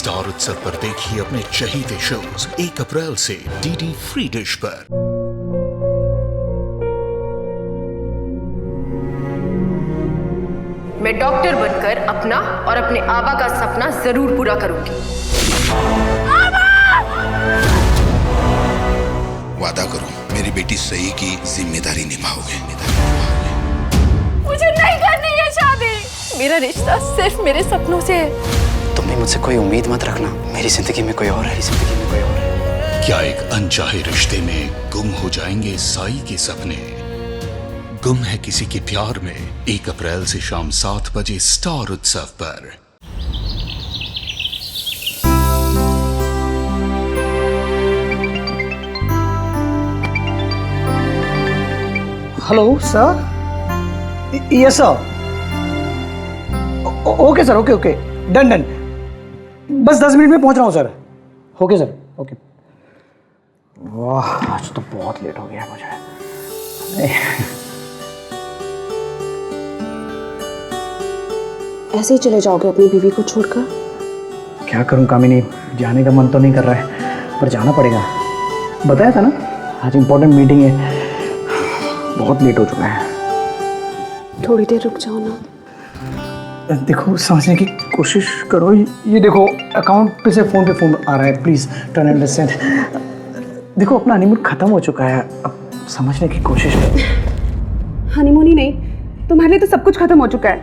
Star उत्सव पर देखिए अपने चहीते शोज 1 अप्रैल से डीडी फ्री डिश पर। मैं डॉक्टर बनकर अपना और अपने आबा का सपना जरूर पूरा करूंगी। वादा करो मेरी बेटी सही की जिम्मेदारी निभाओगे। मुझे नहीं करनी है शादी। मेरा रिश्ता सिर्फ मेरे सपनों से है। तुम भी मुझसे कोई उम्मीद मत रखना। मेरी जिंदगी में कोई और है, जिंदगी में कोई और है। क्या एक अनचाहे रिश्ते में गुम हो जाएंगे साई के सपने? गुम है किसी के प्यार में 1 अप्रैल से शाम 7 बजे स्टार उत्सव पर। Hello sir. Yes sir. Okay sir, okay done. बस 10 मिनट में पहुंच रहा हूँ सर। Okay sir, okay. वाह, आज तो बहुत लेट हो गया मुझे। ऐसे ही चले जाओगे अपनी बीवी को छोड़कर? क्या करूं कामिनी, जाने का मन तो नहीं कर रहा है पर जाना पड़ेगा। बताया था ना आज इम्पोर्टेंट मीटिंग है। बहुत लेट हो चुका है। थोड़ी देर रुक जाओ ना। देखो समझने की कोशिश करो। ये देखो अकाउंट पे से फोन आ रहा है। Please turn understand. देखो अपना हनीमून खत्म हो चुका है, अब समझने की कोशिश करो। हनीमून ही नहीं, तुम्हारे लिए तो सब कुछ खत्म हो चुका है।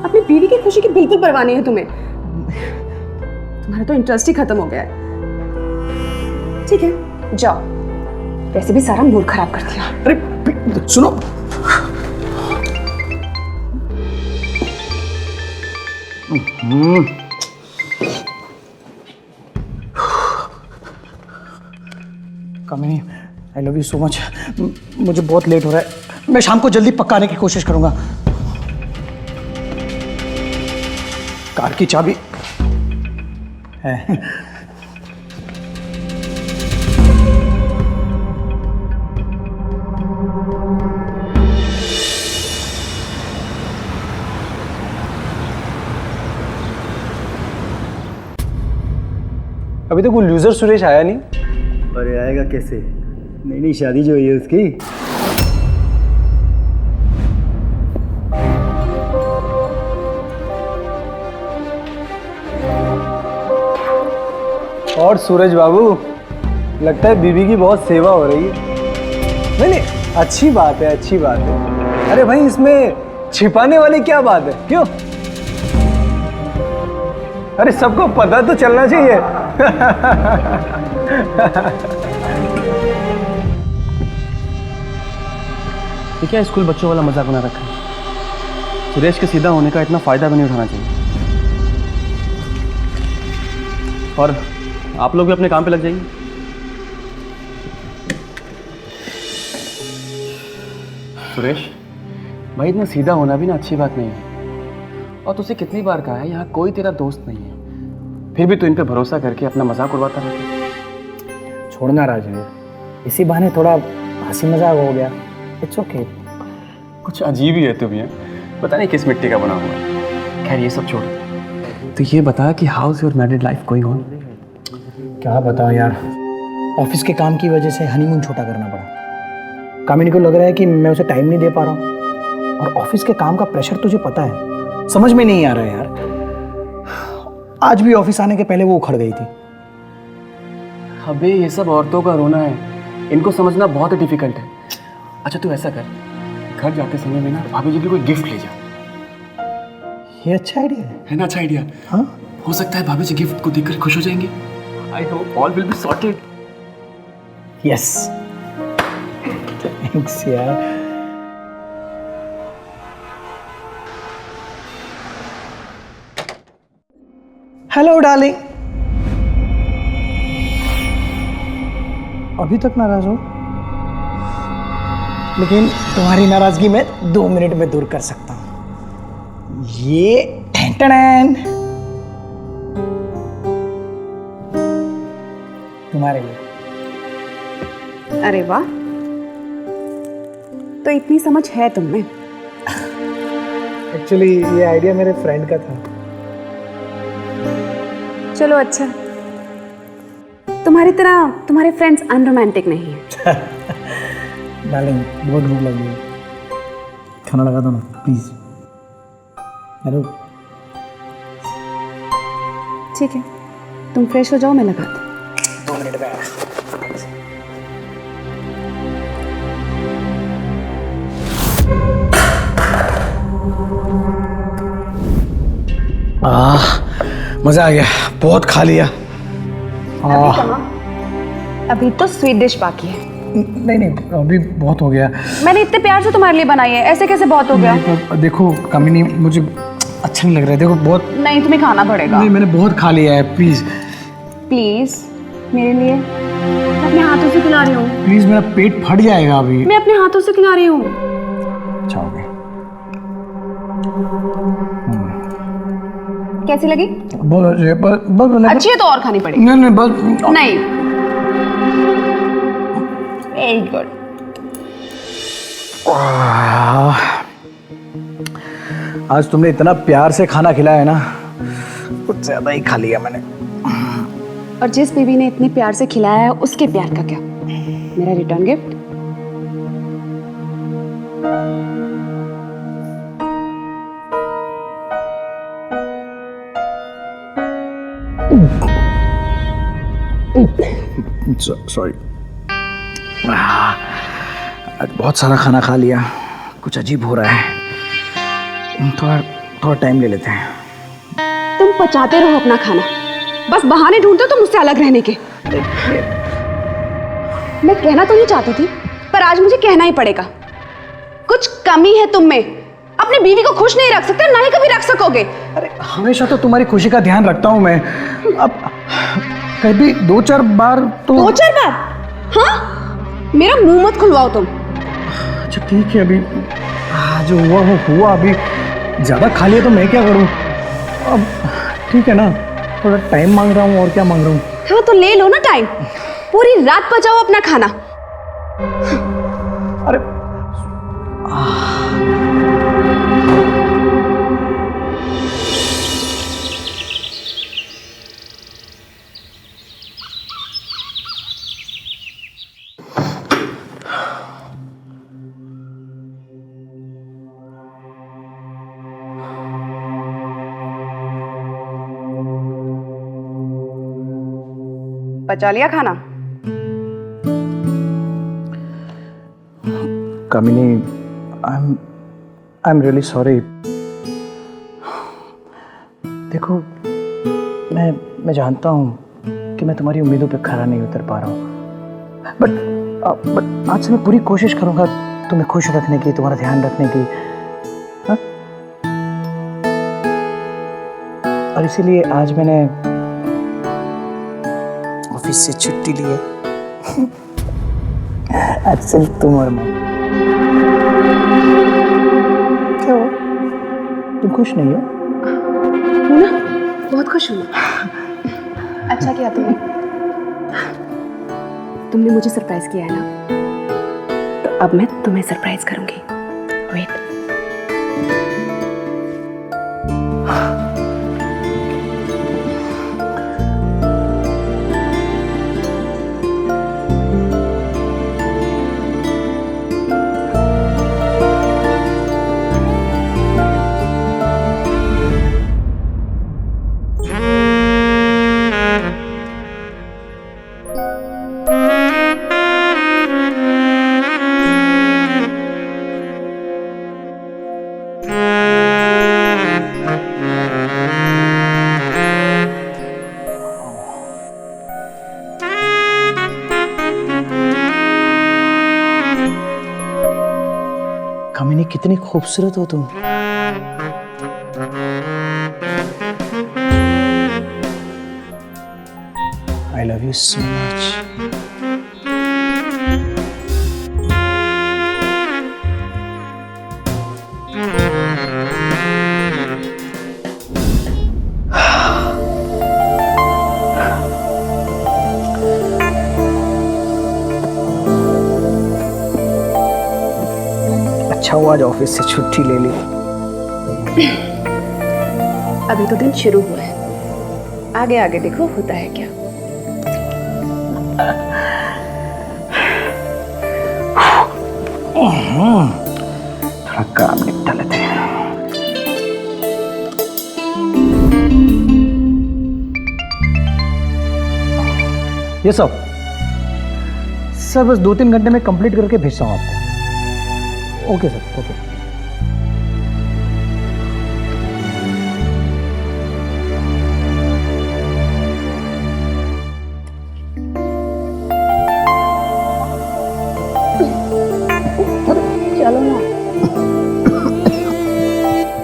अपनी बीवी की खुशी की बिल्कुल परवाह नहीं है तुम्हें। तुम्हारा तो इंटरेस्ट ही खत्म हो गया है। ठीक है जाओ, वैसे भी सारा मूड खराब कर दिया। अरे सुनो, Kamini I love you so much. मुझे बहुत लेट हो रहा है। मैं शाम को जल्दी पक्का आने की कोशिश करूंगा। कार की चाबी है। अभी तो कोई लूजर सुरेश आया नहीं। अरे आएगा कैसे, नई शादी जो हुई है उसकी। और सूरज बाबू, लगता है बीवी की बहुत सेवा हो रही है। नहीं, अच्छी बात है, अच्छी बात है। अरे भाई इसमें छिपाने वाली क्या बात है, क्यों? अरे सबको पता तो चलना चाहिए। ये क्या स्कूल बच्चों वाला मजाक बना रखा है? सुरेश के सीधा होने का इतना फायदा भी नहीं उठाना चाहिए। और आप लोग भी अपने काम पे लग जाइए। सुरेश भाई, इतना सीधा होना भी ना अच्छी बात नहीं है। और तुझसे कितनी बार कहा है यहाँ कोई तेरा दोस्त नहीं है, फिर भी तू इन पे भरोसा करके अपना मजाक उड़वाता रहता है। छोड़ना राजवीर, इसी बहाने थोड़ा हंसी मजाक हो गया। It's okay. कुछ अजीब ही है तू भी, है पता नहीं किस मिट्टी का बना हुआ है। खैर ये सब छोड़, तो ये बता कि house your married life going on? क्या बताओ यार, ऑफिस के काम की वजह से हनीमून छोटा करना पड़ा। कामिनी को लग रहा है कि मैं उसे टाइम नहीं दे पा रहा हूँ, और ऑफिस के काम का प्रेशर तुझे पता है, समझ में नहीं आ रहा है यार। आज भी ऑफिस आने के पहले वो उखड़ गई थी। अबे ये सब औरतों का रोना है, इनको समझना बहुत डिफिकल्ट है। अच्छा तू ऐसा कर, घर जाते समय में ना भाभी जी के लिए कोई गिफ्ट ले जा। ये अच्छा आइडिया है ना? अच्छा आइडिया। हाँ, हो सकता है भाभी जी गिफ्ट को देखकर खुश हो जाएंगे। I hope all will be sorted. Yes thanks यार। Hello darling. अभी तक नाराज हो, लेकिन तुम्हारी नाराजगी मैं 2 मिनट में दूर कर सकता हूं। ये टन तुम्हारे लिए। अरे वाह, तो इतनी समझ है तुम में। एक्चुअली ये आइडिया मेरे फ्रेंड का था। चलो अच्छा, तुम्हारी तरह तुम्हारे फ्रेंड्स अनरोमांटिक नहीं है। डार्लिंग बहुत भूख लगी है, खाना लगा दो ना प्लीज। हेलो ठीक है, तुम फ्रेश हो जाओ, मैं लगाती। 2 मिनट में मजा आ गया, बहुत खा लिया। अभी तो स्वीट डिश बाकी है। नहीं नहीं अभी बहुत हो गया। मैंने इतने प्यार से तुम्हारे लिए बनाई है, ऐसे कैसे बहुत हो गया? देखो कमीनी, मुझे अच्छा नहीं लग रहा है। देखो बहुत, नहीं तुम्हें खाना पड़ेगा। नहीं मैंने बहुत खा लिया है, प्लीज प्लीज मेरे लिए। मैं अपने हाथों से खिला रही हूँ। प्लीज, मेरा पेट फट जाएगा अभी। मैं अपने हाथों से खिला रही हूँ। अच्छा हो गया। कैसी लगी? बस अच्छी है तो और खानी पड़ेगी। नहीं नहीं बस नहीं, वेरी गुड। आज तुमने इतना प्यार से खाना खिलाया है ना, कुछ ज्यादा ही खा लिया मैंने। और जिस बेबी ने इतने प्यार से खिलाया है उसके प्यार का क्या, मेरा रिटर्न गिफ्ट। सॉरी, आज बहुत सारा खाना खा लिया, कुछ अजीब हो रहा है। थोड़ा टाइम ले लेते हैं। तुम पचाते रहो अपना खाना, बस बहाने ढूंढते हो तुम मुझसे अलग रहने के। मैं कहना तो नहीं चाहती थी, पर आज मुझे कहना ही पड़ेगा। कुछ कमी है तुम में, अपनी बीवी को खुश नहीं रख सकते, ना ही कभी रख सकोगे। अरे हमेशा तो तुम्हारी खुशी का ध्यान रखता हूँ मैं, अब कभी 2-4 बार तो। 2-4 बार? हाँ, मेरा मुंह मत खुलवाओ तुम। अच्छा ठीक है, अभी जो हुआ वो हुआ, अभी ज्यादा खा लिया तो मैं क्या करूँ अब। ठीक है ना, थोड़ा टाइम मांग रहा हूँ, और क्या मांग रहा हूँ। हाँ तो ले लो ना टाइम, पूरी रात पचाओ अपना खाना। अरे पचा लिया खाना? कामिनी, आई एम रियली सॉरी। देखो मैं जानता हूँ कि मैं तुम्हारी उम्मीदों पे खरा नहीं उतर पा रहा हूँ, बट आज से मैं पूरी कोशिश करूँगा तुम्हें खुश रखने की, तुम्हारा ध्यान रखने की। हाँ? और इसीलिए आज मैंने ऑफिस से छुट्टी ली है। आज सिर्फ तुम और मैं। क्या हो, तुम खुश नहीं हो? हूँ ना, बहुत खुश हूँ। अच्छा किया तुमने मुझे सरप्राइज किया है ना, तो अब मैं तुम्हें सरप्राइज करूंगी। वेट। कामिनी, कितनी खूबसूरत हो तुम। आई लव यू सो मच। अच्छा हुआ आज ऑफिस से छुट्टी ले ली। अभी तो दिन शुरू हुआ है, आगे आगे देखो होता है क्या। थोड़ा काम निपटा लेते हैं। ये सब सर बस 2-3 घंटे में कंप्लीट करके भेजता हूँ आपको। Okay sir, okay. चलो ना।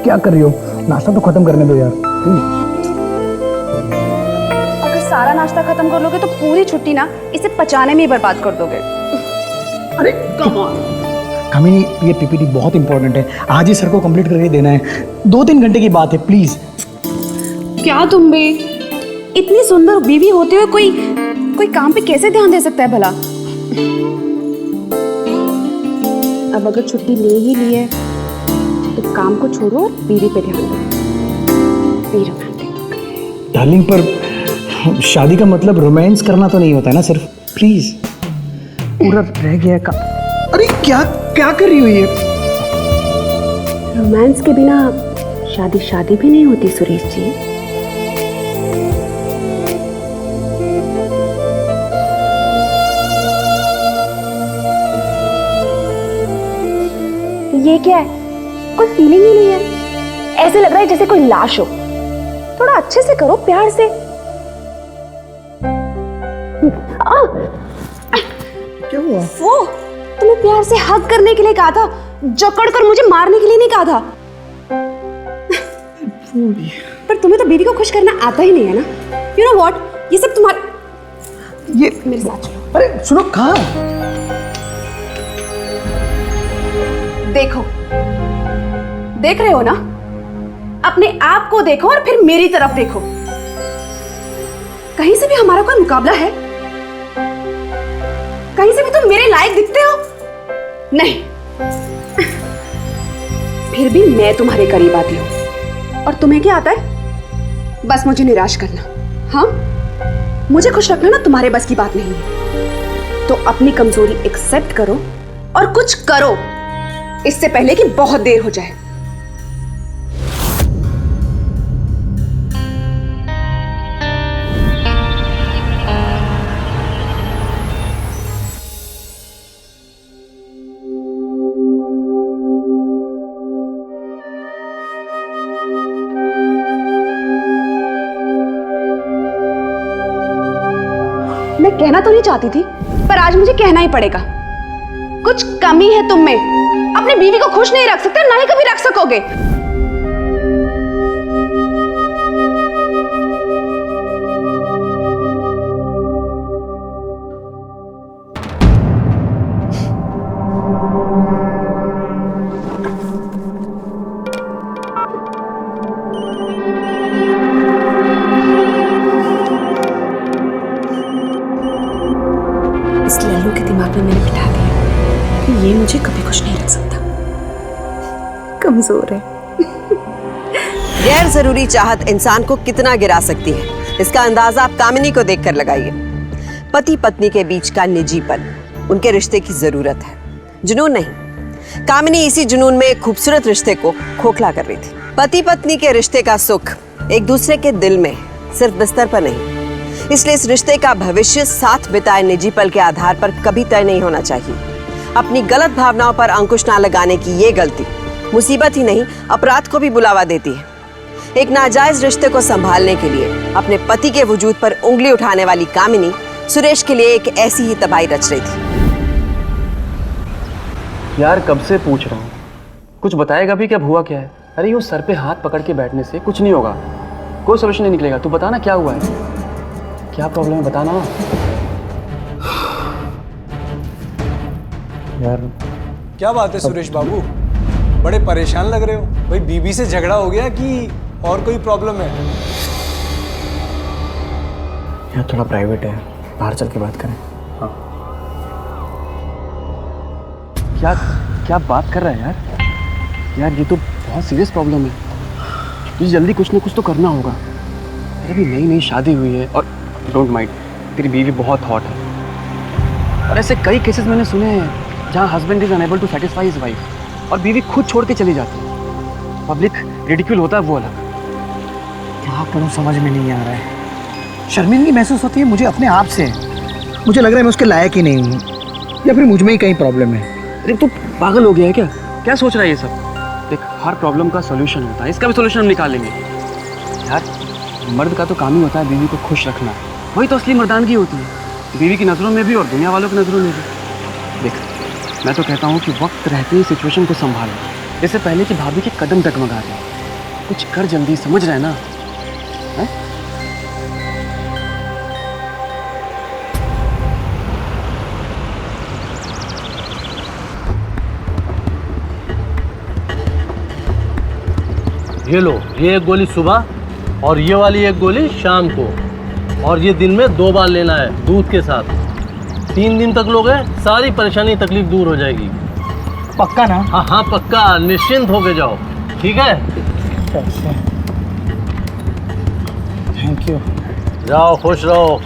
क्या कर रही हो? नाश्ता तो खत्म करने दो यार प्लीज। अगर सारा नाश्ता खत्म कर लोगे तो पूरी छुट्टी ना इसे पचाने में ही बर्बाद कर दोगे। अरे कम ऑन कामिनी, ये पीपीटी बहुत इंपॉर्टेंट है, आज ही सर को कंप्लीट करके देना है। 2-3 घंटे की बात है, प्लीज। क्या तुम भी इतनी सुंदर बीवी होते हुए कोई काम पे कैसे ध्यान दे सकता है भला? अब अगर छुट्टी ले ही ली है तो काम को छोड़ो और बीवी पे ध्यान दो। Be romantic. डार्लिंग, पर शादी का मतलब रोमांस करना तो नहीं होता है ना सिर्फ, प्लीज। पूरा रह गया का। अरे क्या क्या कर रही हो ये? रोमांस के बिना शादी भी नहीं होती सुरेश जी। ये क्या है? कोई फीलिंग ही नहीं है, ऐसे लग रहा है जैसे कोई लाश हो। थोड़ा अच्छे से करो, प्यार से। क्या हुआ? वो तुम्हें प्यार से हग करने के लिए कहा था, जकड़ कर मुझे मारने के लिए नहीं कहा था। पर तुम्हें तो बीवी को खुश करना आता ही नहीं है ना। यू नो व्हाट, ये सब तुम्हारे। ये मेरे साथ चलो। अरे सुनो, कहाँ? देखो, देख रहे हो ना? अपने आप को देखो और फिर मेरी तरफ देखो। कहीं से भी हमारा कोई मुकाबला है? कहीं से भी तुम मेरे लायक दिखते हो? नहीं। फिर भी मैं तुम्हारे करीब आती हूं। और तुम्हें क्या आता है? बस मुझे निराश करना। हाँ, मुझे खुश रखना ना तुम्हारे बस की बात नहीं है। तो अपनी कमजोरी एक्सेप्ट करो और कुछ करो, इससे पहले कि बहुत देर हो जाए। मैं कहना तो नहीं चाहती थी, पर आज मुझे कहना ही पड़ेगा। कुछ कमी है तुम में। अपनी बीवी को खुश नहीं रख सकते, ना ही कभी रख सकोगे। इस लल्लू के दिमाग में मैंने बिठा दिया कि ये मुझे कभी खुश नहीं रख सकता। कमजोर है। गैर जरूरी चाहत इंसान को कितना गिरा सकती है, इसका अंदाजा आप कामिनी को देखकर लगाइए। पति पत्नी के बीच का निजीपन उनके रिश्ते की जरूरत है, जुनून नहीं। कामिनी इसी जुनून में एक खूबसूरत रिश्ते को खोखला कर रही थी। पति पत्नी के रिश्ते का सुख एक दूसरे के दिल में, सिर्फ बिस्तर पर नहीं। इसलिए इस रिश्ते का भविष्य साथ बिताए निजी पल के आधार पर कभी तय नहीं होना चाहिए। अपनी गलत भावनाओं पर अंकुश ना लगाने की ये गलती मुसीबत ही नहीं, अपराध को भी बुलावा देती है। एक नाजायज रिश्ते को संभालने के लिए अपने पति के वजूद पर उंगली उठाने वाली कामिनी सुरेश के लिए एक ऐसी ही तबाही रच रही थी। यार कब से पूछ रहा हूँ, कुछ बताएगा भी क्या? हुआ क्या है? अरे यूँ सर पे हाथ पकड़ के बैठने से कुछ नहीं होगा, कोई सोल्यूशन नहीं निकलेगा। तू बता ना क्या हुआ है, क्या प्रॉब्लम है, बताना। यार क्या बात है सुरेश बाबू, बड़े परेशान लग रहे हो। भाई बीबी से झगड़ा हो गया कि और कोई प्रॉब्लम है? यार थोड़ा प्राइवेट है, बाहर चल के बात करें। हाँ। क्या क्या बात कर रहा है यार? यार ये तो बहुत सीरियस प्रॉब्लम है, तुझे जल्दी कुछ ना कुछ तो करना होगा। अरे अभी नई नई शादी हुई है और डोंट माइंड, तेरी बीवी बहुत हॉट है। और ऐसे कई केसेस मैंने सुने हैं जहाँ husband is unable to satisfy his wife और बीवी खुद छोड़ के चली जाती है। पब्लिक रिडिक्यूल होता है वो अलग। क्या करूं समझ में नहीं आ रहा है। शर्मिंदगी महसूस होती है मुझे अपने आप से। मुझे लग रहा है मैं उसके लायक ही नहीं हूँ, या फिर मुझ में ही कहीं प्रॉब्लम है। अरे तू पागल हो गया है क्या? क्या सोच रहा है ये सब? देख, हर प्रॉब्लम का सोल्यूशन होता है, इसका भी सोल्यूशन हम निकाल लेंगे। यार, मर्द का तो काम ही होता है बीवी को खुश रखना, वही तो असली मर्दानगी होती है, बीवी की नज़रों में भी और दुनिया वालों की नज़रों में भी। देख, मैं तो कहता हूँ कि वक्त रहते ही सिचुएशन को संभालो, इससे पहले कि भाभी के कदम डगमगा जाए। कुछ कर जल्दी, समझ रहे हैं ना? है? ये लो, ये एक गोली सुबह और ये वाली एक गोली शाम को, और ये दिन में 2 बार लेना है दूध के साथ। 3 दिन तक लोगे, सारी परेशानी तकलीफ दूर हो जाएगी। पक्का ना? हाँ हाँ पक्का, निश्चिंत होके जाओ, ठीक है? Thank you. जाओ, खुश रहो।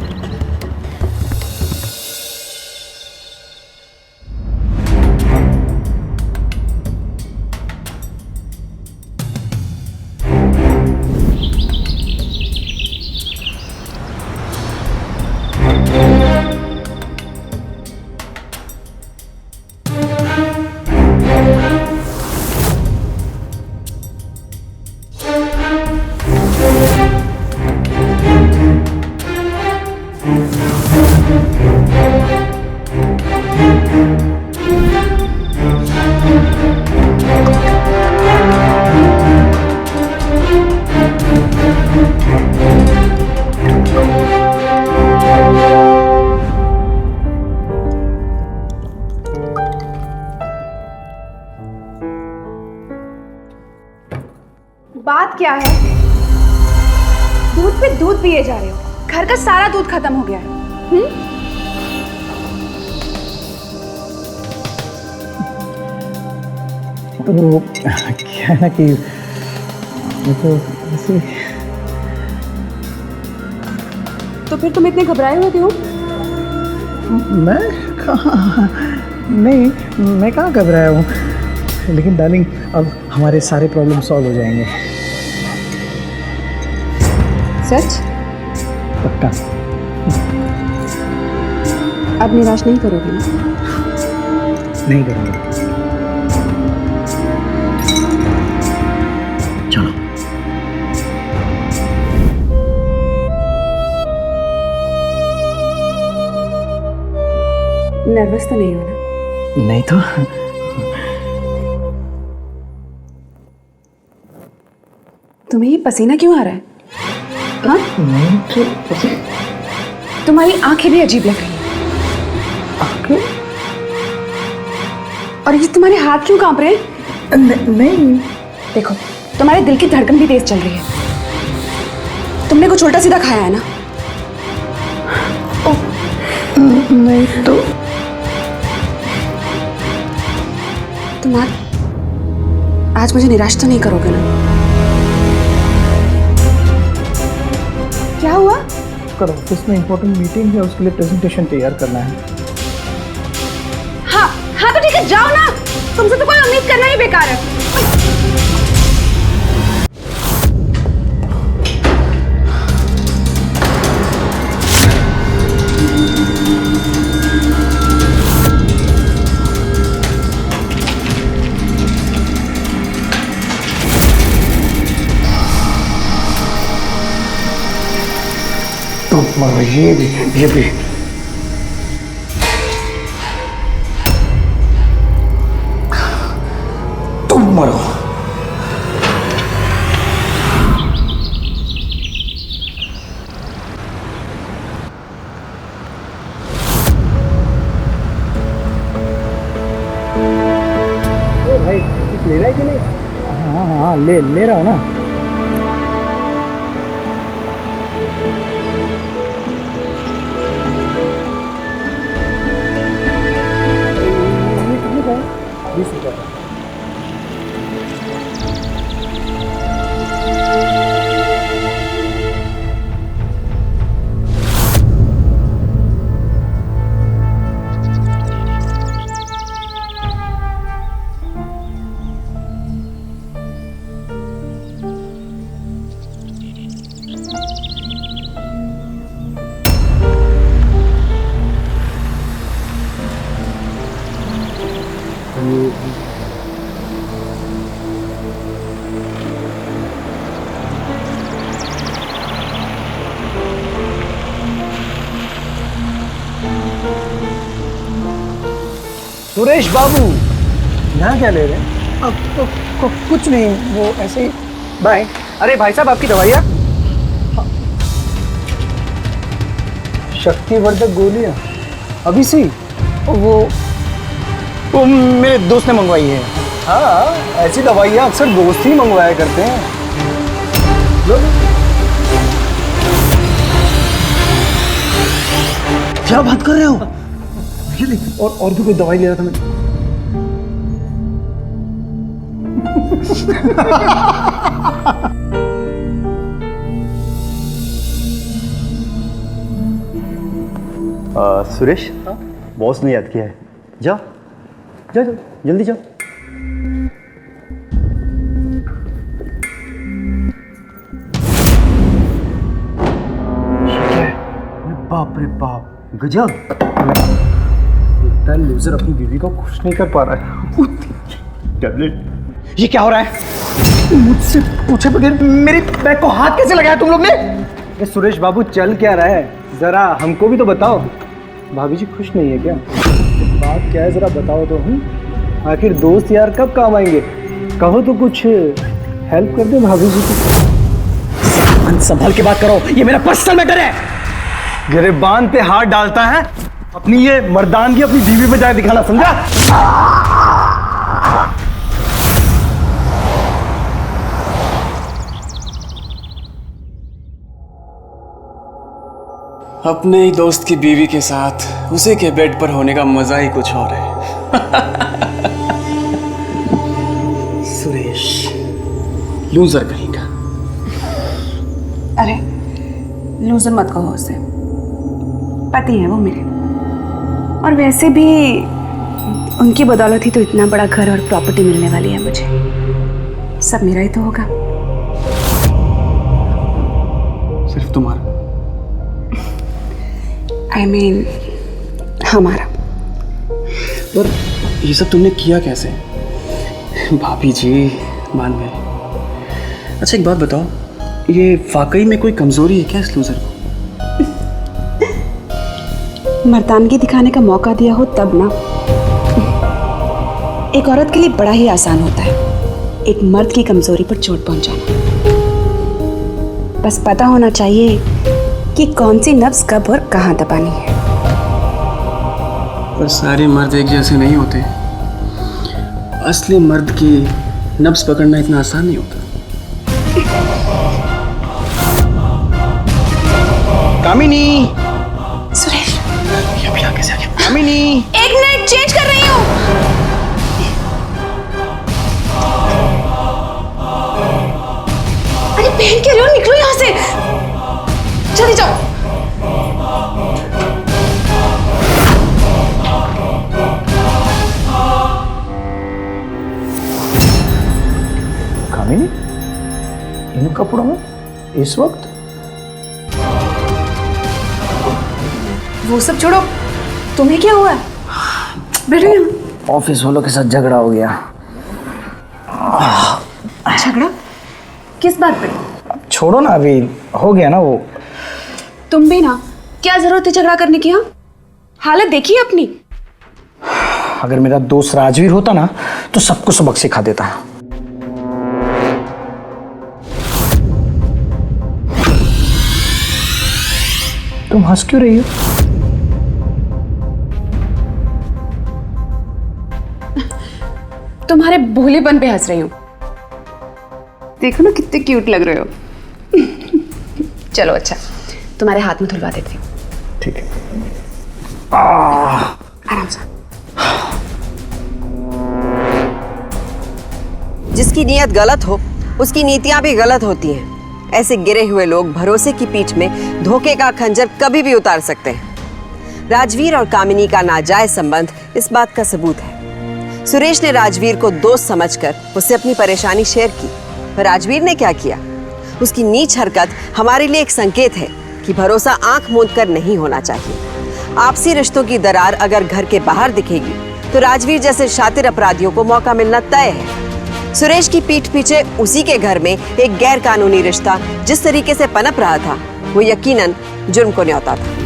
बात क्या है? दूध पे दूध पिए जा रहे हो, घर का सारा दूध खत्म हो गया है। तो क्या है ना कि मैं तो ऐसे। तो फिर तुम इतने घबराए हुए क्यों? मैं कहाँ, नहीं मैं कहाँ घबराया हूँ, लेकिन डार्लिंग अब हमारे सारे प्रॉब्लम सॉल्व हो जाएंगे। सच? पक्का। अब निराश नहीं करोगे ना? नहीं करूँगा। चलो। नर्वस तो नहीं हो ना? नहीं तो। तुम्हें ये पसीना क्यों आ रहा है? हाँ? नहीं तो तुम्हारी आंखें भी अजीब लग रही हैं। आंखें? और ये तुम्हारे हाथ क्यों कांप रहे हैं? नहीं। देखो, तुम्हारे दिल की धड़कन भी तेज चल रही है। तुमने कुछ उल्टा सीधा खाया है ना? नहीं तो। तुम आज मुझे निराश तो नहीं करोगे ना? क्या हुआ? कल ऑफिस में इम्पोर्टेंट मीटिंग है, उसके लिए प्रेजेंटेशन तैयार करना है। हाँ हाँ तो ठीक है, जाओ ना। तुमसे तो कोई उम्मीद करना ही बेकार है। ये भी तुम मरो। भाई कुछ ले रहा है कि नहीं? हाँ हाँ ले रहा हूँ ना। सुरेश बाबू यहाँ क्या ले रहे हैं? कुछ नहीं, वो ऐसे ही। बाय। अरे भाई साहब, आपकी दवाइयाँ? शक्तिवर्धक गोलियाँ अभी से? वो मेरे दोस्त ने मंगवाई है। हाँ, ऐसी दवाइयाँ अक्सर दोस्त ही मंगवाया करते हैं। लो। क्या बात कर रहे हो? और भी कोई दवाई ले रहा था मैं। सुरेश, बॉस ने याद किया है। जाओ जाओ जाओ, जल्दी जाओ। बाप रे बाप, गजब। इतना लूजर अपनी बीवी को खुश नहीं कर पा रहा है। टैबलेट। ये क्या हो रहा है? मुझसे पूछे बगैर मेरी बैग को हाथ कैसे लगाया तुम लोग ने? ये सुरेश बाबू, चल क्या रहा है? जरा हमको भी तो बताओ। भाभी जी खुश नहीं है क्या? बात क्या है जरा बताओ तो। आखिर दोस्त यार कब काम आएंगे? कहो तो कुछ हेल्प कर दे भाभी जी की। संभल के बात करो, ये मेरा पर्सनल मैटर है। गिरबान पे हाथ डालता है, अपनी ये मर्दानगी अपनी बीवी पे जाए दिखाना, समझा? अपने ही दोस्त की बीवी के साथ उसी के बेड पर होने का मजा ही कुछ और है। सुरेश, लूजर कहीं का। अरे लूजर मत कहो उसे, पति है वो मेरे। और वैसे भी उनकी बदौलत ही तो इतना बड़ा घर और प्रॉपर्टी मिलने वाली है मुझे। सब मेरा ही तो होगा। सिर्फ तुम्हारा? I mean, हमारा। पर ये सब तुमने किया कैसे? भाभी जी मान गए। अच्छा एक बात बताओ, ये वाकई में कोई कमजोरी है क्या इस लूजर को? मर्दानगी दिखाने का मौका दिया हो तब ना। एक औरत के लिए बड़ा ही आसान होता है एक मर्द की कमजोरी पर चोट पहुंचाना। बस पता होना चाहिए कि कौन सी नब्ज कब और कहां दबानी है। पर सारे मर्द एक जैसे नहीं होते। असली मर्द की नब्ज पकड़ना इतना आसान नहीं होता। कामिनी। सुरेश, ये अभी आगे से आगे। कामिनी। एक मिनट, चेंज कर रही हूँ। अरे पहन के रहे हो, निकलो यहाँ से। चली जाओ। कामिनी, इन कपड़ों में इस वक्त? वो सब छोड़ो, तुम्हें क्या हुआ? बैठो यहाँ। ऑफिस वालों के साथ झगड़ा हो गया। झगड़ा? किस बात पे? छोड़ो ना, अभी हो गया ना वो। तुम भी ना, क्या जरूरत है झगड़ा करने की? हाँ, हालत देखिए अपनी। अगर मेरा दोस्त राजवीर होता ना तो सबको सबक सिखा देता। तुम हंस क्यों रही हो? तुम्हारे भोलेपन पे हंस रही हूँ। देखो ना कितने क्यूट लग रहे हो। चलो अच्छा, तुम्हारे हाथ में धुलवा देती हूँ। ठीक है। आराम से। जिसकी नीयत गलत हो उसकी नीतियां भी गलत होती हैं। ऐसे गिरे हुए लोग भरोसे की पीठ में धोखे का खंजर कभी भी उतार सकते हैं। राजवीर और कामिनी का नाजायज संबंध इस बात का सबूत है। सुरेश ने राजवीर को दोस्त समझकर उससे अपनी परेशानी शेयर की, पर राजवीर ने क्या किया? उसकी नीच हरकत हमारे लिए एक संकेत है कि भरोसा आंख मूंद कर नहीं होना चाहिए। आपसी रिश्तों की दरार अगर घर के बाहर दिखेगी तो राजवीर जैसे शातिर अपराधियों को मौका मिलना तय है। सुरेश की पीठ पीछे उसी के घर में एक गैर कानूनी रिश्ता जिस तरीके से पनप रहा था वो यकीनन जुर्म को न्योता था।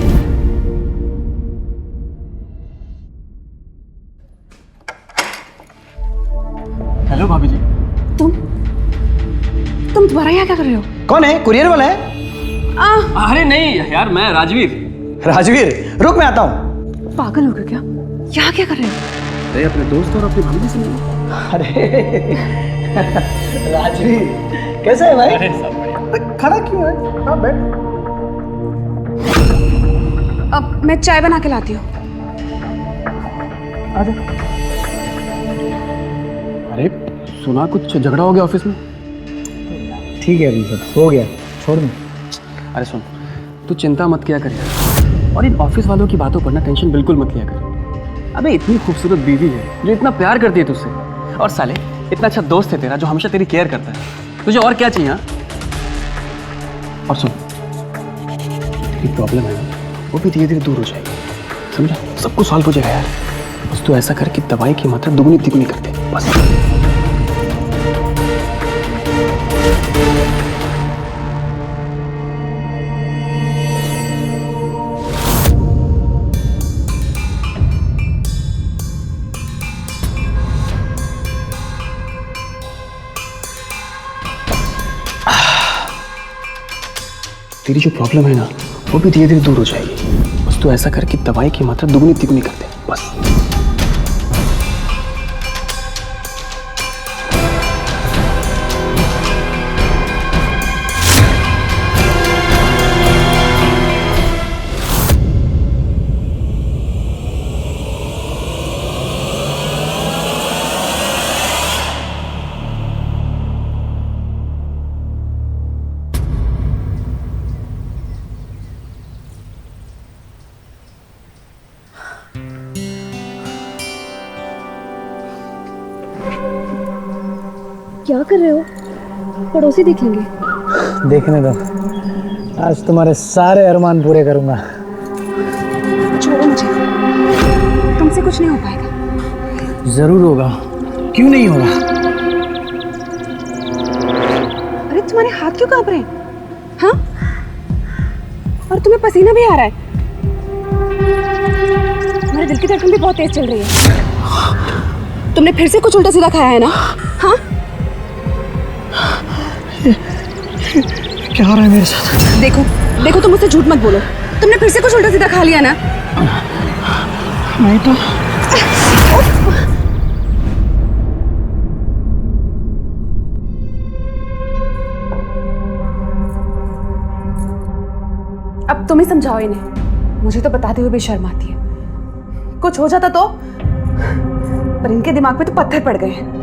यहाँ क्या कर रहे हो? कौन है? कुरियर वाला है? अरे नहीं यार, मैं राजवीर। राजवीर, रुक मैं आता हूँ। पागल हो गए क्या? यहाँ क्या कर रहे हो? अरे अपने दोस्त और अपनी भाभी से मिलो। अरे राजवीर, कैसा है भाई? खड़ा क्यों है? हाँ बैठ। अब मैं चाय बना के लाती हूँ। आजा। अरे सुना कुछ झगड़ा हो गया ऑफिस में? ठीक है अभी सब हो गया, छोड़ दो। अरे सुन, तू चिंता मत किया कर यार, और इन ऑफिस वालों की बातों पर ना टेंशन बिल्कुल मत लिया कर। अबे इतनी खूबसूरत बीवी है जो इतना प्यार करती है तुझसे, और साले इतना अच्छा दोस्त है तेरा जो हमेशा तेरी केयर करता है। तुझे और क्या चाहिए? हाँ? और सुन, तेरी प्रॉब्लम है ना, वो भी धीरे धीरे दूर हो जाएगी, समझा? सब कुछ सॉल्व हो जाएगा यार। बस तू ऐसा कर कि दवाई की मात्रा दुगनी तिगुनी कर दे, बस। तेरी जो प्रॉब्लम है ना, वो भी धीरे धीरे दूर हो जाएगी। बस तू ऐसा कर कि दवाई की मात्रा दुगनी तिगुनी कर दे, बस। क्या कर रहे हो? पड़ोसी देखेंगे। देखने दो, आज तुम्हारे सारे अरमान पूरे करूंगा। छोड़ो मुझे, तुमसे कुछ नहीं हो पाएगा। जरूर होगा, क्यों नहीं होगा? अरे तुम्हारे हाथ क्यों कांप रहे हैं? हाँ? और तुम्हें पसीना भी आ रहा है। तुम्हारे दिल की धड़कन भी बहुत तेज चल रही है। तुमने फिर से कुछ उल्टा सीधा खाया है ना? हाँ? क्या हो रहा है मेरे साथ? देखो देखो, तुम मुझसे झूठ मत बोलो। तुमने फिर से कुछ उल्टा सीधा खा लिया ना? नहीं तो। अब तुम ही समझाओ इन्हें, मुझे तो बताते हुए भी शर्म आती है। कुछ हो जाता तो, पर इनके दिमाग में तो पत्थर पड़ गए हैं।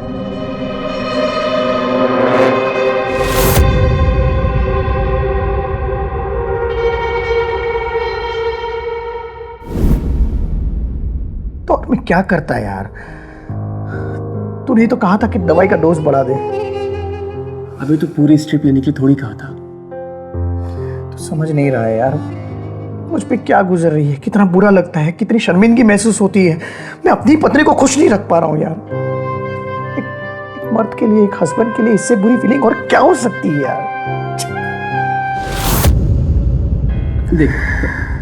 तो मैं क्या करता है यार? तूने तो कहा था कि दवाई का डोज बढ़ा दे। अभी तो पूरी स्ट्रिप लेने के लिए थोड़ी कहा था। तो समझ नहीं रहा है यार, मुझ पे क्या गुजर रही है, कितना बुरा लगता है, कितनी शर्मिंदगी महसूस होती है। मैं अपनी पत्नी को खुश नहीं रख पा रहा हूँ यार। एक मर्द के लिए, एक हस्बैंड के लिए इससे बुरी फीलिंग और क्या हो सकती है यार? देख,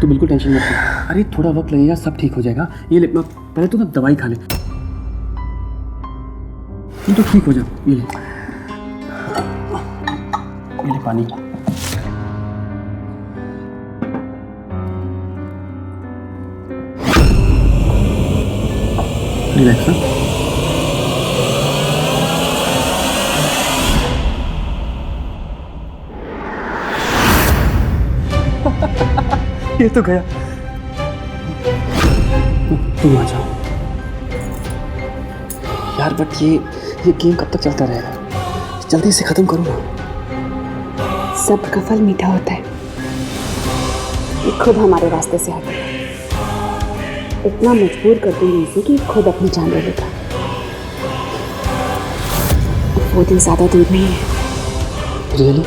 तू बिल्कुल टेंशन मत ले। अरे थोड़ा वक्त लगेगा, सब ठीक हो जाएगा। ये ले, पहले तू ना दवाई खा ले, तू तो ठीक हो जा। ये ले पानी। रिलैक्स। ये तो गया। तुम आ जाओ यार, बट ये गेम कब तक चलता रहेगा? जल्दी से खत्म करो ना। सब्र का फल मीठा होता है, ये खुद हमारे रास्ते से हटे। इतना मजबूर कर दूंगी इसे कि खुद अपनी जान ले लेगा। वो दिन ज्यादा दूर नहीं है। रियली?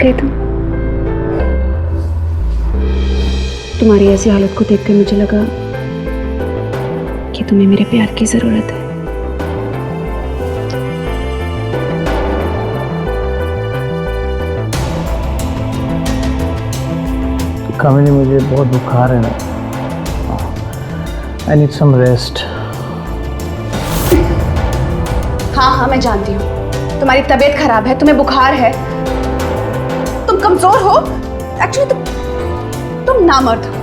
गए तुम। तुम्हारी ऐसी हालत को देखकर मुझे लगा कि तुम्हें मेरे प्यार की जरूरत है। कामिनी, मुझे बहुत बुखार है ना, आई नीड सम रेस्ट। हाँ, मैं जानती हूँ तुम्हारी तबीयत खराब है, तुम्हें बुखार है, तुम कमजोर हो। एक्चुअली तुम नामर्द हो,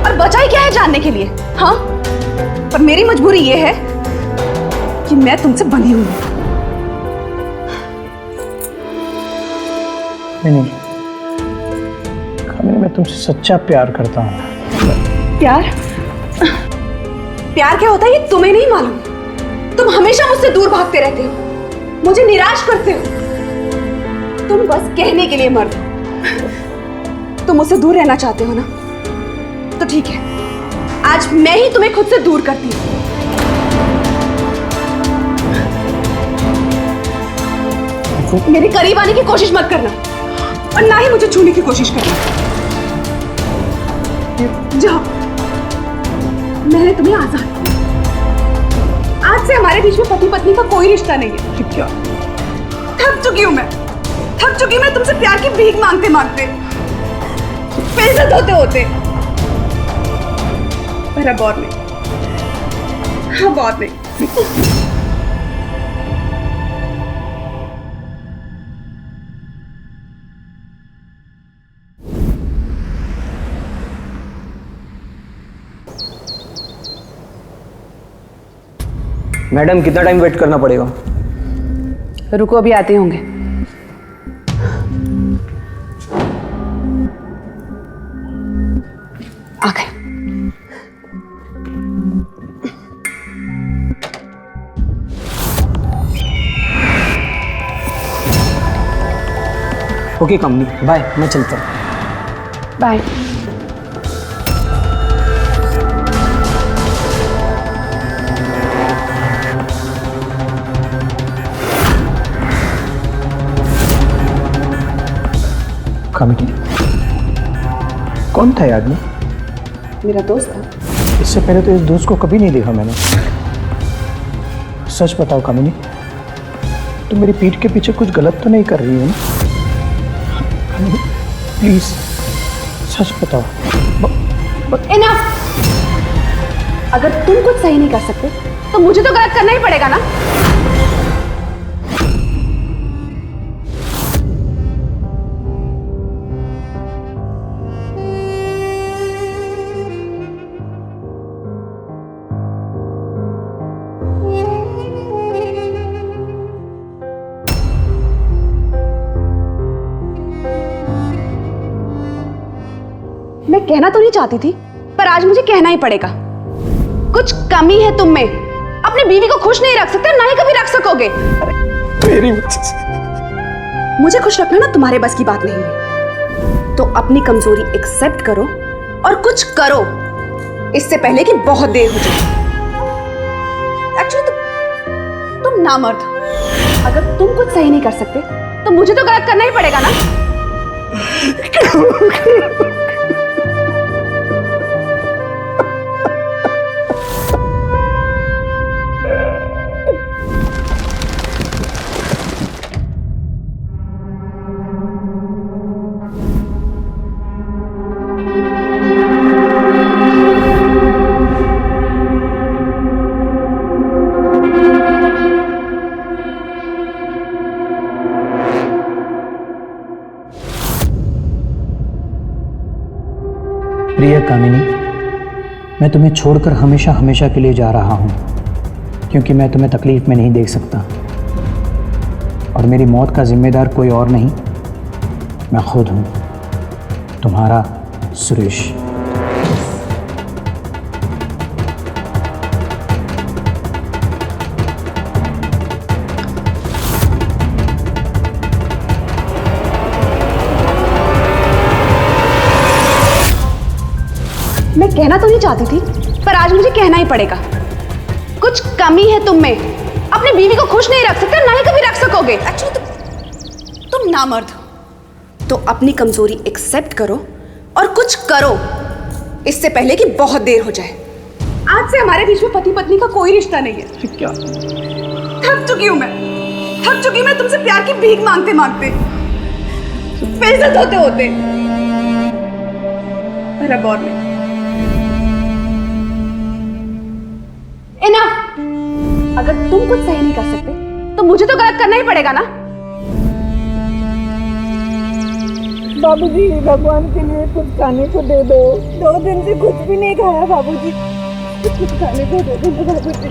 और बचा ही क्या है जानने के लिए? हाँ, पर मेरी मजबूरी ये है कि मैं तुमसे बंधी हुई हूँ। नहीं, मैं तुमसे सच्चा प्यार करता हूँ। प्यार? प्यार क्या होता है ये तुम्हें नहीं मालूम। तुम हमेशा मुझसे दूर भागते रहते हो, मुझे निराश करते हो। तुम बस कहने के लिए मर्द हो। तुम मुझसे दूर रहना चाहते हो ना, तो ठीक है, आज मैं ही तुम्हें खुद से दूर करती हूँ। मेरे करीब आने की कोशिश मत करना, और ना ही मुझे छूने की कोशिश करना। जाओ, मैंने तुम्हें आजाद किया। आज से हमारे बीच में पति पत्नी का कोई रिश्ता नहीं है। क्या? थक चुकी हूं मैं तुमसे प्यार की भीख मांगते मांगते, बेइज्जत होते होते। पर अब और नहीं, अब और नहीं। मैडम, कितना टाइम वेट करना पड़ेगा? रुको, अभी आते होंगे। आ गए। ओके कामिनी, बाय, मैं चलता हूँ। बाय। कामिनी, कौन था ये आदमी? मेरा दोस्त था। इससे पहले तो इस दोस्त को कभी नहीं देखा मैंने। सच बताओ कामिनी, तुम मेरी पीठ के पीछे कुछ गलत तो नहीं कर रही हो ना? प्लीज सच बताओ। इनफ! अगर तुम कुछ सही नहीं कर सकते तो मुझे तो गलत करना ही पड़ेगा ना। मैं कहना तो नहीं चाहती थी, पर आज मुझे कहना ही पड़ेगा। कुछ कमी है तुम में। अपनी बीवी को खुश नहीं रख सकते, ना ही कभी रख सकोगे। मेरी वजह से। मुझे खुश रखना ना तुम्हारे बस की बात नहीं है। तो अपनी कमजोरी एक्सेप्ट करो और कुछ करो, इससे पहले कि बहुत देर हो जाए। एक्चुअली तुम नामर्द हो। अगर तुम कुछ सही नहीं कर सकते तो मुझे तो गलत करना ही पड़ेगा ना। प्रिय कामिनी, मैं तुम्हें छोड़कर हमेशा हमेशा के लिए जा रहा हूं, क्योंकि मैं तुम्हें तकलीफ में नहीं देख सकता। और मेरी मौत का जिम्मेदार कोई और नहीं, मैं खुद हूं, तुम्हारा सुरेश। मैं कहना तो नहीं चाहती थी, पर आज मुझे कहना ही पड़ेगा। कुछ कमी है तुम में। अपनी बीवी को खुश नहीं रख सकते, ना ही कभी रख सकोगे। एक्चुअली तुम नामर्द हो। तो अपनी कमजोरी एक्सेप्ट करो और कुछ करो, इससे पहले कि बहुत देर हो जाए। आज से हमारे बीच में पति पत्नी का कोई रिश्ता नहीं है। क्या? थक चुकी मैं तुमसे प्यार की भीख मांगते मांगते, बेइज्जत होते होते। पर अब और नहीं। इनफ। अगर तुम कुछ सही नहीं कर सकते तो मुझे तो गलत करना ही पड़ेगा ना। बाबूजी, भगवान के लिए कुछ खाने को दे दो। 2 दिन से कुछ भी नहीं खाया बाबूजी, कुछ खाने को दे दो बाबूजी।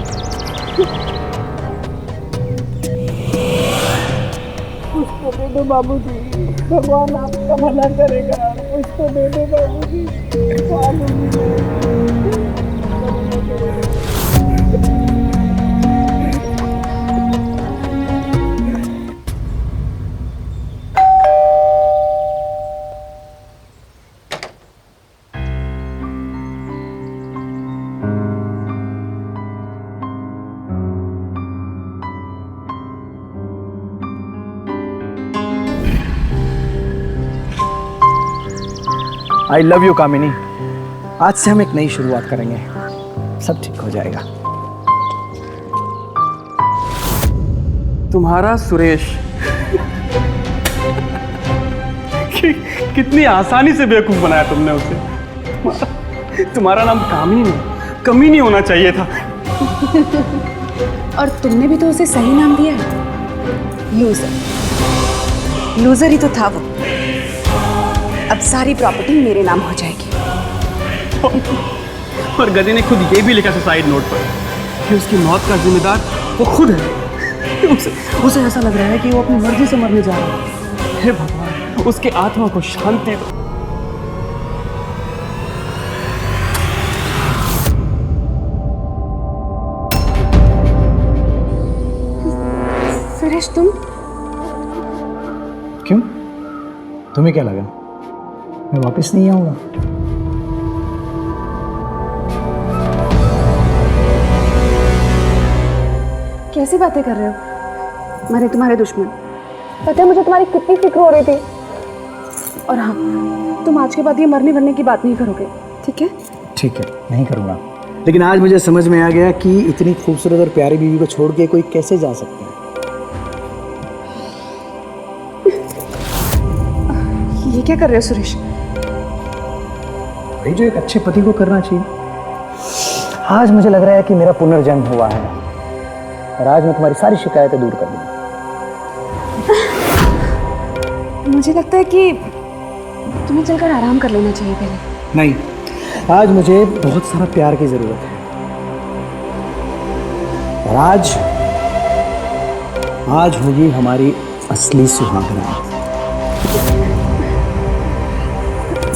कुछ तो दे दो बाबूजी, भगवान आपका भला करेगा। कुछ तो दे दो बाबूजी। आई लव यू कामिनी। आज से हम एक नई शुरुआत करेंगे, सब ठीक हो जाएगा। तुम्हारा सुरेश कितनी आसानी से बेवकूफ बनाया तुमने उसे। तुम्हारा नाम कामिनी नहीं, कमी नहीं होना चाहिए था। और तुमने भी तो उसे सही नाम दिया है, लूजर। लूजर ही तो था वो। अब सारी प्रॉपर्टी मेरे नाम हो जाएगी। और गधे ने खुद ये भी लिखा सुसाइड नोट पर कि उसकी मौत का जिम्मेदार वो खुद है। उसे ऐसा लग रहा है कि वो अपनी मर्जी से मरने जा रहा है। हे भगवान, उसकी आत्मा को शांति दो। सुरेश, तुम क्यों? तुम्हें क्या लगा मैं वापस नहीं आऊंगा? कैसी बातें कर रहे हो? मैंने तुम्हारे दुश्मन, पता है मुझे तुम्हारी कितनी फिक्र हो रही थी। और हाँ, तुम आज के बाद ये मरने वरने की बात नहीं करोगे, ठीक है? ठीक है, नहीं करूंगा। लेकिन आज मुझे समझ में आ गया कि इतनी खूबसूरत और प्यारी बीवी को छोड़ के कोई कैसे जा सकता है। ये क्या कर रहे हो सुरेश? भाई, जो एक अच्छे पति को करना चाहिए। आज मुझे लग रहा है कि मेरा पुनर्जन्म हुआ है और आज मैं तुम्हारी सारी शिकायतें दूर कर दूंगा। मुझे लगता है कि तुम्हें चलकर आराम कर लेना चाहिए पहले। नहीं, आज मुझे बहुत सारा प्यार की जरूरत है। और आज होगी हमारी असली सुहागरात।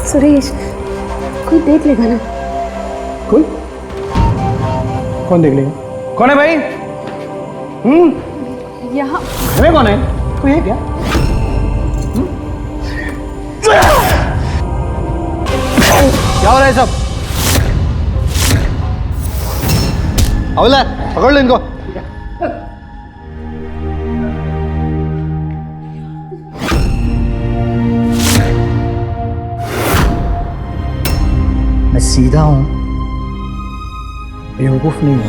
सुरेश, कोई देख लेगा ना? कोई? कौन देख लेगा? कौन है भाई? यहाँ घर में कौन है? कोई है क्या? क्या हो रहा है सब? अवला, पकड़ लो इनको। मैं सीधा हूं, बेवकूफ नहीं हूं।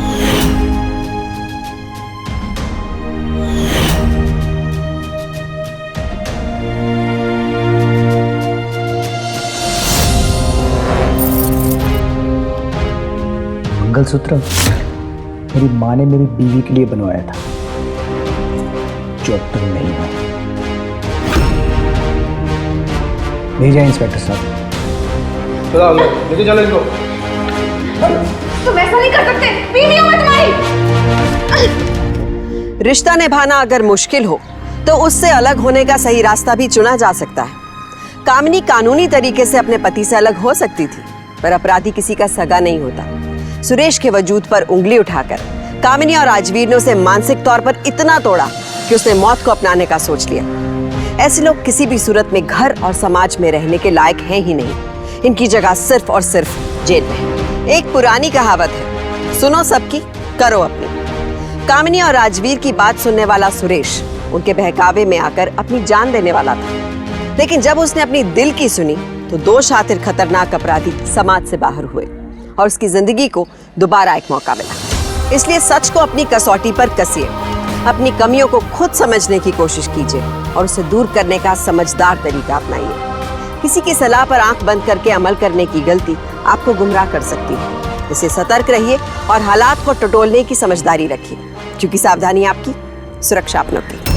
मंगलसूत्र मेरी माँ ने मेरी बीवी के लिए बनवाया था, जो अब तुम नहीं हो। ले जाए इंस्पेक्टर साहब। लेके चलो इनको। तुम ऐसा नहीं कर सकते, बीवी हो मैं तुम्हारी। रिश्ता निभाना अगर मुश्किल हो तो उससे अलग होने का सही रास्ता भी चुना जा सकता है। कामिनी कानूनी तरीके से अपने पति से अलग हो सकती थी, पर अपराधी किसी का सगा नहीं होता। सुरेश के वजूद पर उंगली उठाकर कामिनी और राजवीर ने उसे मानसिक तौर पर इतना तोड़ा कि उसने मौत को अपनाने का सोच लिया। ऐसे लोग किसी भी सूरत में घर और समाज में रहने के लायक हैं ही नहीं। इनकी जगह सिर्फ और सिर्फ जेल में है। एक पुरानी कहावत है, सुनो सबकी, करो अपनी। कामिनी और राजवीर की बात सुनने वाला सुरेश उनके बहकावे में आकर अपनी जान देने वाला था। लेकिन जब उसने अपनी दिल की सुनी तो 2 शातिर खतरनाक अपराधी समाज से बाहर हुए और उसकी जिंदगी को दोबारा एक मौका मिला। इसलिए सच को अपनी कसौटी पर कसिए, अपनी कमियों को खुद समझने की कोशिश कीजिए और उसे दूर करने का समझदार तरीका अपनाइए। किसी की सलाह पर आंख बंद करके अमल करने की गलती आपको गुमराह कर सकती है। इससे सतर्क रहिए और हालात को टटोलने की समझदारी रखिए, क्योंकि सावधानी आपकी, सुरक्षा अपनों की।